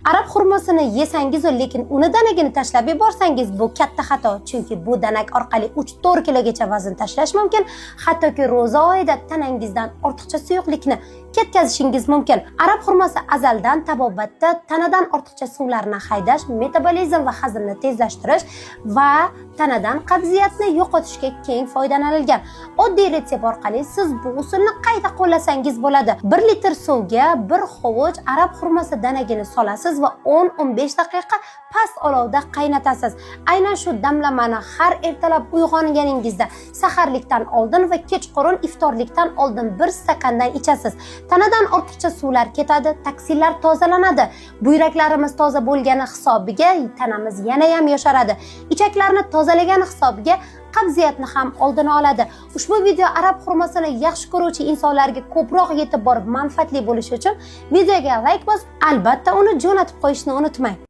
Arab xurmosini yesangiz, lekin uni danagini tashlab yuborsangiz, bu katta xato. Chunki bu danak orqali 3-4 kilogacha vazn tashlash mumkin, hattoki ro'za oyida tanangizdan ortiqcha suyuqlikni ketkazishingiz mumkin. Arab xurmosi azaldan tabobatda tanadan ortiqcha suvlarni haydash, metabolizm va hazmni tezlashtirish va tanadan qabziyatni yo'qotishga keng foydalanilgan. Oddiy retsept orqali siz bu usulni qayta qo'llasangiz bo'ladi. 1 litr suvga 1 hovuch arab xurmosi danagini solasiz va 10-15 daqiqa past olovda qaynatasiz. Aynan shu damlamani har ertalab uyg'onganingizda, saharlikdan oldin va kechqurun iftorlikdan oldin 1 stakandan ichasiz. Tanadan ortiqcha suvlar ketadi, toksinlar tozalanadi. Buyraklarimiz toza bo'lgani hisobiga tanamiz yana ham yosharadi. Ichaklarni tozalagani hisobiga qabziyatni ham oldini oladi. Ushbu video arab xurmosini yaxshi ko'ruvchi insonlarga ko'proq yetib borib manfaatli bo'lishi uchun videoga like bosib, albatta uni jo'natib qo'yishni unutmang.